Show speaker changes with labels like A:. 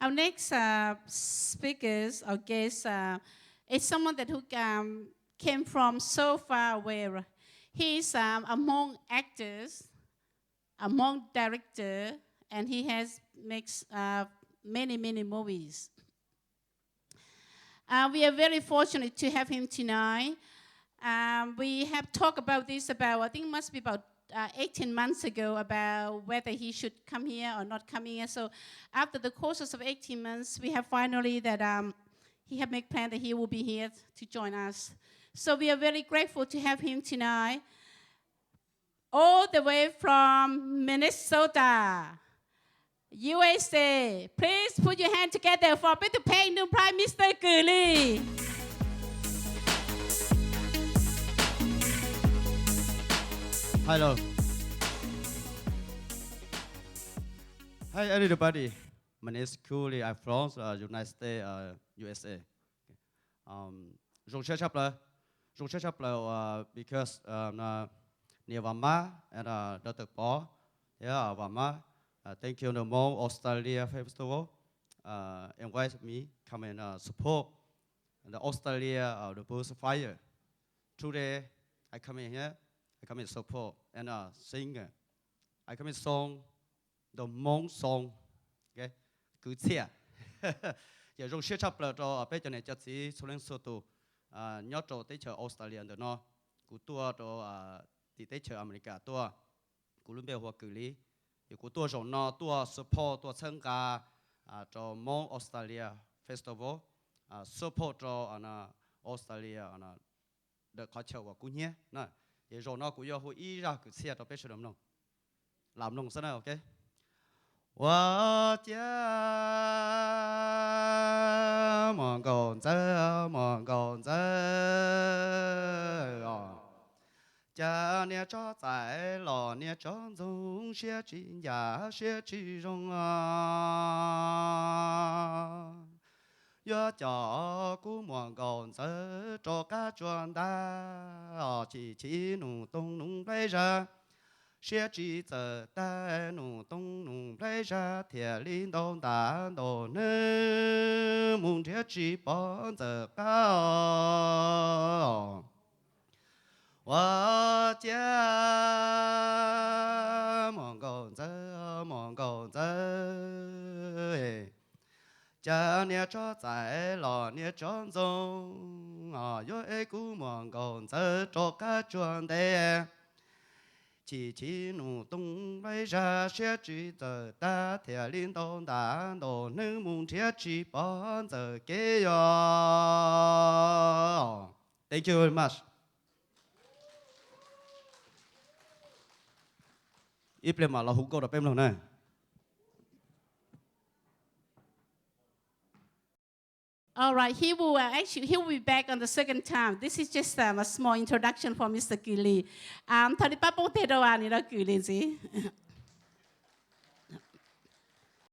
A: Our next speakers or guest is someone that who came from so far away. He's among actors, among director, and he has makes many movies. We are very fortunate to have him tonight. We have talked about this I think it must be about 18 months ago about whether he should come here or not come here. So after the courses of 18 months, we have finally that he have made plan that he will be here to join us. So we are very grateful to have him tonight, all the way from Minnesota, USA. Please put your hand together for Peter Pan New Prime Minister Cử Ly.
B: Hello. Hi everybody. My name is Cooley. I'm from United States, USA. Rong chapter because near Vama and Dr. Paul. Yeah, Vama. Thank you the Mo Australia Festival. Invite me come and support the Australia the Bush Fire. Today I come in here. I come in support and sing. I come in song, the Hmong song. Okay, good here. Giờ rong share chapter cho bây giờ này chắc chỉ số lượng số tu nhớ cho tới chờ Australia đó nó, cú tua cho thì tới chờ America tua, cú luôn bây hoa cử lý, cú tua rồi nó tua support tua参加cho Hmong Australia Festival, support cho Australia the culture của cú nhé, nè. Rồi nó cũng yêu ý ra cái xe đó biết sao làm nông sao nào, ok? 我家望公仔，望公仔哦，家里招财，老年长中学军呀，学军容啊。要叫姑望公仔，做个装大哦，起弄东弄北上。 sẽ chỉ giờ ta nụ tung nụ lấy ra thiệt linh đông ta đồ nơ muốn thiệt chỉ bỏ giờ cao 我家望公仔望公仔，家年招财老年长中啊，有一股望公仔做个装的。 chỉ nụ tung bay ra sẽ chỉ giờ ta theo liên đông đã đồ nữ mùng thiết chỉ bỏ giờ kế yo. Thank you very much. Ít lên mà là hùng câu đập em luôn này.
A: All right, he will be back on the second time. This is just a small introduction for Mr. Cử Ly. Thôi đi bắt bố tê đâu à, nè đó Cử Ly gì?